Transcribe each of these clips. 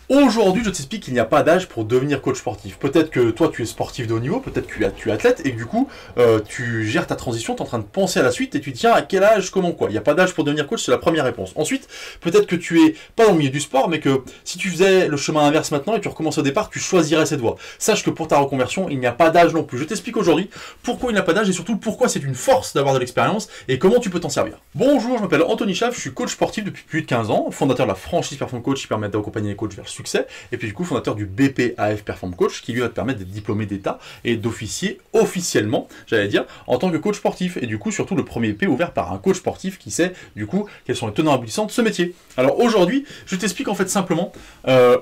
Aujourd'hui, je t'explique qu'il n'y a pas d'âge pour devenir coach sportif. Peut-être que toi, tu es sportif de haut niveau, peut-être que tu es athlète, et que du coup, tu gères ta transition, tu es en train de penser à la suite, et tu te dis, tiens, à quel âge, comment, quoi. Il n'y a pas d'âge pour devenir coach, c'est la première réponse. Ensuite, peut-être que tu es pas dans le milieu du sport, mais que si tu faisais le chemin inverse maintenant, et tu recommences au départ, tu choisirais cette voie. Sache que pour ta reconversion, il n'y a pas d'âge non plus. Je t'explique aujourd'hui pourquoi il n'y a pas d'âge, et surtout pourquoi c'est une force d'avoir de l'expérience, et comment tu peux t'en servir. Bonjour, je m'appelle Anthony Schaaf, je suis coach sportif depuis plus de 15 ans, fondateur de la franchise Perform Coach qui permet d'accompagner les coachs vers le succès, et puis du coup fondateur du BPAF Perform Coach qui lui va te permettre d'être diplômé d'État et d'officier officiellement, j'allais dire, en tant que coach sportif. Et du coup surtout le premier BP ouvert par un coach sportif qui sait du coup quels sont les tenants aboutissants de ce métier. Alors aujourd'hui, je t'explique en fait simplement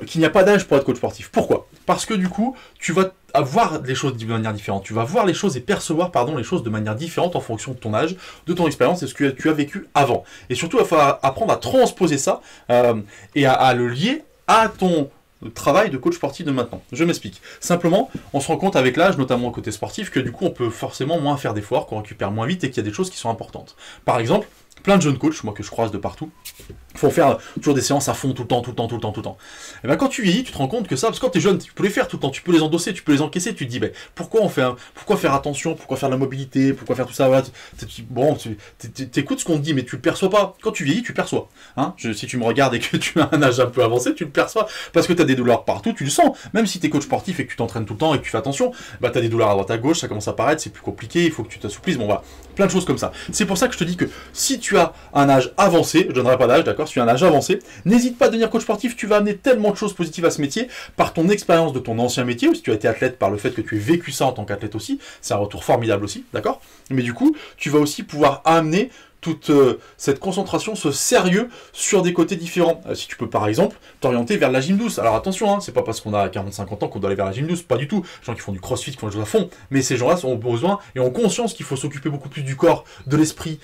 qu'il n'y a pas d'âge pour être coach sportif. Pourquoi? Parce que du coup, tu vas voir les choses de manière différente. Tu vas voir les choses et percevoir les choses de manière différente en fonction de ton âge, de ton expérience et ce que tu as vécu avant. Et surtout, il va falloir apprendre à transposer ça et à le lier à ton travail de coach sportif de maintenant. Je m'explique. Simplement, on se rend compte avec l'âge, notamment au côté sportif, que du coup, on peut forcément moins faire d'efforts, qu'on récupère moins vite et qu'il y a des choses qui sont importantes. Par exemple, plein de jeunes coachs, moi que je croise de partout, font faire toujours des séances à fond tout le temps. Et bien quand tu vieillis, tu te rends compte que ça, parce que quand tu es jeune, tu peux les faire tout le temps, tu peux les endosser, tu peux les encaisser, tu te dis, ben, pourquoi faire attention, pourquoi faire de la mobilité, pourquoi faire tout ça, voilà, bon, tu écoutes ce qu'on te dit, mais tu le perçois pas. Quand tu vieillis, tu perçois. Hein, si tu me regardes et que tu as un âge un peu avancé, tu le perçois, parce que tu as des douleurs partout, tu le sens. Même si tu es coach sportif et que tu t'entraînes tout le temps et que tu fais attention, bah, tu as des douleurs à droite à gauche, ça commence à paraître, c'est plus compliqué, il faut que tu t'assouplisses, bon voilà, plein de choses comme ça. C'est pour ça que je te dis que si tu as un âge avancé, je donnerai pas d'âge, d'accord, si tu as un âge avancé, n'hésite pas à devenir coach sportif, tu vas amener tellement de choses positives à ce métier, par ton expérience de ton ancien métier, ou si tu as été athlète, par le fait que tu aies vécu ça en tant qu'athlète aussi, c'est un retour formidable aussi, d'accord. Mais du coup, tu vas aussi pouvoir amener toute cette concentration, ce sérieux sur des côtés différents. Si tu peux par exemple t'orienter vers la gym douce. Alors attention, hein, c'est pas parce qu'on a 40-50 ans qu'on doit aller vers la gym douce, pas du tout. Les gens qui font du crossfit, qui font des choses à fond, mais ces gens-là ont besoin et ont conscience qu'il faut s'occuper beaucoup plus du corps, de l'esprit,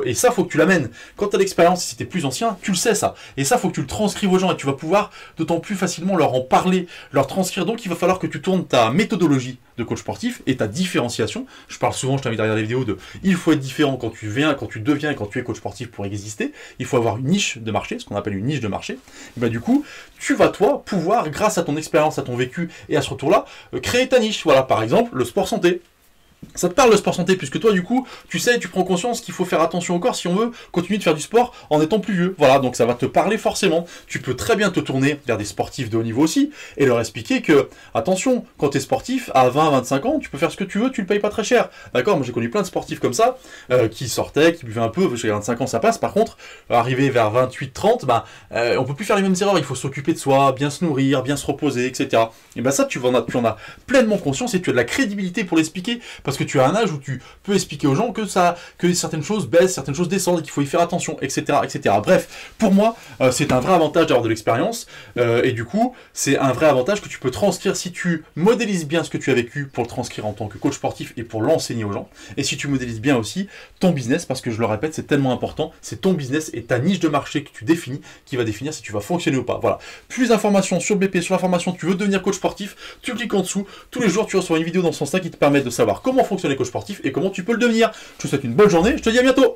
et ça faut que tu l'amènes. Quand tu as l'expérience, si tu es plus ancien, tu le sais ça. Et ça faut que tu le transcrives aux gens et tu vas pouvoir d'autant plus facilement leur en parler, leur transcrire. Donc il va falloir que tu tournes ta méthodologie de coach sportif et ta différenciation. Je parle souvent, je t'invite à regarder les vidéos de il faut être différent quand tu deviens et quand tu es coach sportif pour exister. Il faut avoir une niche de marché, ce qu'on appelle une niche de marché. Et ben, du coup, tu vas toi pouvoir, grâce à ton expérience, à ton vécu et à ce retour-là, créer ta niche. Voilà, par exemple, le sport santé. Ça te parle le sport santé, puisque toi du coup, tu sais, tu prends conscience qu'il faut faire attention au corps si on veut continuer de faire du sport en étant plus vieux. Voilà, donc ça va te parler forcément. Tu peux très bien te tourner vers des sportifs de haut niveau aussi, et leur expliquer que, attention, quand tu es sportif, à 20-25 ans, tu peux faire ce que tu veux, tu le payes pas très cher. D'accord, moi j'ai connu plein de sportifs comme ça, qui sortaient, qui buvaient un peu, parce qu'à 25 ans ça passe, par contre, arrivé vers 28-30, on peut plus faire les mêmes erreurs, il faut s'occuper de soi, bien se nourrir, bien se reposer, etc. Et ben ça, tu en as pleinement conscience et tu as de la crédibilité pour l'expliquer, parce que tu as un âge où tu peux expliquer aux gens que certaines choses baissent, certaines choses descendent, et qu'il faut y faire attention, etc., etc. Bref, pour moi, c'est un vrai avantage d'avoir de l'expérience, et du coup, c'est un vrai avantage que tu peux transcrire si tu modélises bien ce que tu as vécu pour le transcrire en tant que coach sportif et pour l'enseigner aux gens, et si tu modélises bien aussi ton business, parce que je le répète, c'est tellement important, c'est ton business et ta niche de marché que tu définis, qui va définir si tu vas fonctionner ou pas. Voilà. Plus d'informations sur le BP, sur la formation, tu veux devenir coach sportif, tu cliques en dessous, tous les jours tu reçois une vidéo dans ce sens-là qui te permet de savoir comment fonctionne les coachs sportifs et comment tu peux le devenir. Je te souhaite une bonne journée, je te dis à bientôt.